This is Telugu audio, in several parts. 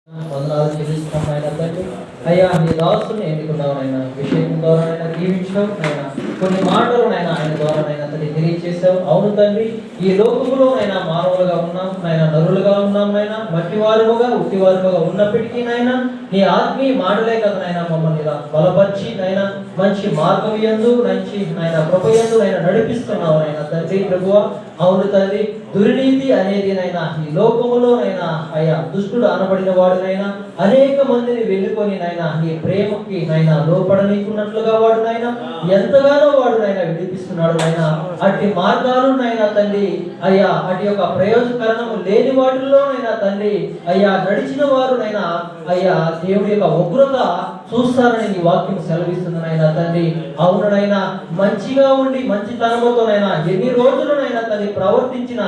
వందనాలు చెల్లిస్తున్నాం ఆయన తండ్రి. అయ్యా నీ దాసుని ఎన్నుకున్నావు నాయన, విషయం ద్వారా ఆయన దీవించావు నాయన, కొన్ని మాటలు నాయన ఆయన ద్వారా నాయన తండ్రి తెలియచేసావు. అవును తండ్రి, ఈ లోకములో నాయన మానవులుగా ఉన్నాం నాయన, నరులుగా ఉన్నాం నాయన, మట్టివారుగా ఉట్టివారుగా ఉన్నప్పటికీ నాయన నీ ఆత్మీయ మాటలే కదా నాయన మమ్మల్ని ఇలా బలపరిచి నాయన మంచి మార్గం యందు మంచి నాయన కృప యందు నాయన నడిపిస్తున్నావు నాయన తండ్రి ప్రభువా. అవును తండ్రి, దుర్నీతి అనేది నాయన ఈ లోకములో నాయన అయ్యా దుష్టుడు అనబడిన వాడు నాయన అనేక మందిని వెళ్ళుకొని నాయన నీ ప్రేమకి నాయన లోపడనీకున్నట్లుగా వాడు నాయన ఎంతగానో వాడు నాయన విడిపిస్తున్నాడు నాయన. అట్టి మార్గాలు నాయన తండ్రి అయ్యా అటు యొక్క ప్రయోజకరణము లేని వాటిల్లో నాయన తండ్రి అయ్యా నడిచిన వారు నాయన అయ్యా దేవుడి యొక్క ఉగ్రత చూస్తారని నీ వాక్యం సెలవిస్తుంది నాయన తండ్రి. అవునైనా మంచిగా ఉండి మంచితనముతోనైనా ఎన్ని రోజులనైనా తండ్రి ప్రవర్తించిన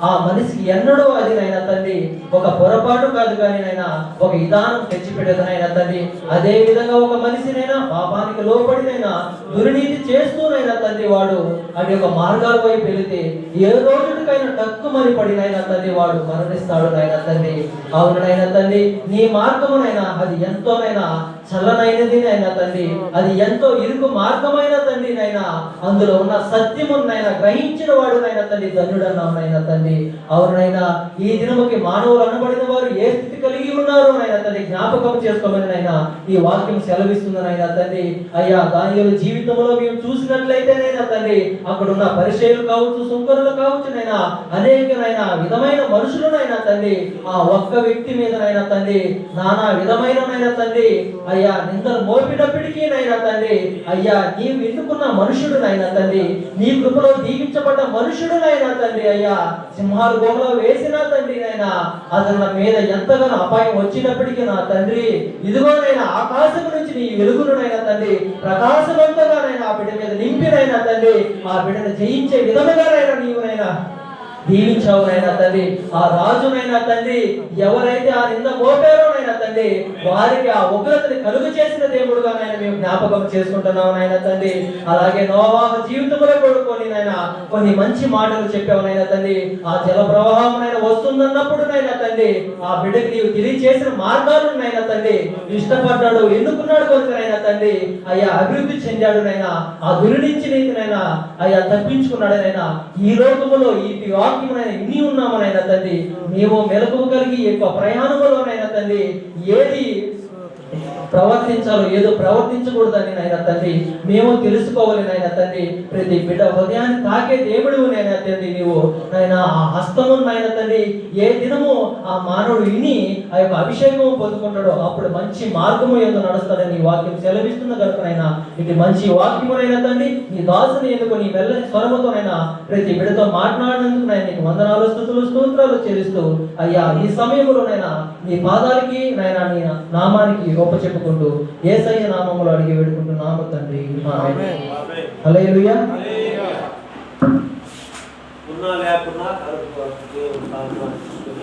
ఆ మనిషికి ఎన్నడూ అది నైనా తండ్రి ఒక పొరపాటు కాదు కానీ నైనా ఒక విధానం తెచ్చిపెట్టదనైనా తండ్రి. అదే విధంగా ఒక మనిషినైనా పాపానికి లోపడినైనా దుర్నీతి చేస్తూనైనా తండ్రి వాడు అది ఒక మార్గాల వైపు వెళితే ఏ రోజుకైనా టక్కుమని పడినైనా తండ్రి వాడు మరణిస్తాడు నైనా తండ్రి. అవునైనా తండ్రి, నీ మార్గమునైనా అది ఎంతోనైనా చల్లనైనది నైనా తండ్రి, అది ఎంతో ఇరుకు మార్గమైన తండ్రి నైనా అందులో ఉన్న సత్యమునైనా గ్రహించిన వాడు నైనా తండ్రి ధన్యుడన్నావు నైనా తండ్రి. అవునైనా ఈ దినముకి మానవులు అనబడిన వారు ఏ స్థితి కలిగి ఉన్నారు నైనా తండ్రి జ్ఞాపకం చేసుకోమని నైనా ఈ వాక్యం సెలవిస్తుంది నైనా తండ్రి. అయ్యా దానియేలు జీవితంలో మేము చూసినట్లయితే నైనా తండ్రి అక్కడ ఉన్న పరిచయులు కావచ్చు, సుంకరులు కావచ్చు నైనా అనేకనైనా విధమైన మనుషులనైనా తండ్రి ఆ ఒక్క వ్యక్తి మీద నైనా తండ్రి నానా విధమైననైనా తండ్రి అయ్యా నిందలు మోపినప్పటికీ నైనా తండ్రి అయ్యా నీవు ఎన్నుకున్న మనుషుడు నైనా తండ్రి, నీ కృపలో దీవించబడ్డ మనుషుడు నైనా తండ్రి అయ్యా సింహాలు గోమలో వేసినా తండ్రి నైనా అతని మీద ఎంతగానో అపాయం వచ్చినప్పటికీ నా తండ్రి ఇదిగోనైనా ఆకాశం నుంచి నీ వెలుగును నైనా తండ్రి ప్రకాశవంతంగానైనా ఆ బిడ్డ మీద నింపినైనా తండ్రి ఆ బిడ్డను జయించే విధముగానైనా నీవునైనా దీవించావు నైనా తండ్రి. ఆ రాజునైనా తండ్రి ఎవరైతే ఆ నింద మోపారో నైనా తండ్రి వారికి ఆ ఉగ్రతని కలుగు చేసిన దేవుడుగా నైనా మేము జ్ఞాపకం చేసుకుంటున్నావు నైనా తండ్రి. అలాగే నోవాహు జీవితంలో కొడుకొని నైనా కొన్ని మంచి మాటలు చెప్పావు నైనా తండ్రి. ఆ జల ప్రవాహం నైనా వస్తుందన్నప్పుడు నైనా తండ్రి ఆ బిడ్డకి నీవు తెలియచేసిన మార్గాలను నైనా తండ్రి ఇష్టపడ్డాడు, ఎన్నుకున్నాడు కొనుకనైనా తండ్రి అయ్యా అభివృద్ధి చెందాడు నైనా ఆ దుర్నించి నైనా అయ్యా తప్పించుకున్నాడు నైనా. ఈ లోకములో ఈ వాక్యమునైనా ఇన్ని ఉన్నామనైనా తండ్రి మేము మెలకువ కలిగి ఎక్కువ ప్రయాణములోనైనా తండ్రి ఏది ప్రవర్తించాలో ఏదో ప్రవర్తించకూడదని నాయన తండ్రి మేము తెలుసుకోవాలి నాయన తండ్రి. ప్రతి బిడ్డ హృదయాన్ని తాకే దేవుడు నాయన తండ్రి నీవు నాయన ఆ హస్తము నాయన తండ్రి ఏ దినము ఆ మానవుడు విని ఆ యొక్క అభిషేకము పొందుకుంటాడో అప్పుడు మంచి మార్గము ఏదో నడుస్తాడని నీ వాక్యం సెలవిస్తున్న కనుక నాయన ఇది మంచి వాక్యమునైనా తండ్రి నీ దాసుని ఎందుకు నీ మెల్లని స్వరముతోనైనా ప్రతి బిడ్డతో మాట్లాడినందుకు నాయన నీకు వందనాలు స్తుతులు స్తోత్రాలు చెల్లిస్తూ అయ్యా ఈ సమయంలోనైనా నీ పాదాలకి నాయన నీ నామానికి గొప్ప చెప్పుకుంటూ యేసయ్య నామములో అడిగి వేడుకుంటున్నాము తండ్రి. ఆమేన్. హల్లెలూయా. ఉన్నా లేకున్నా దేవుడు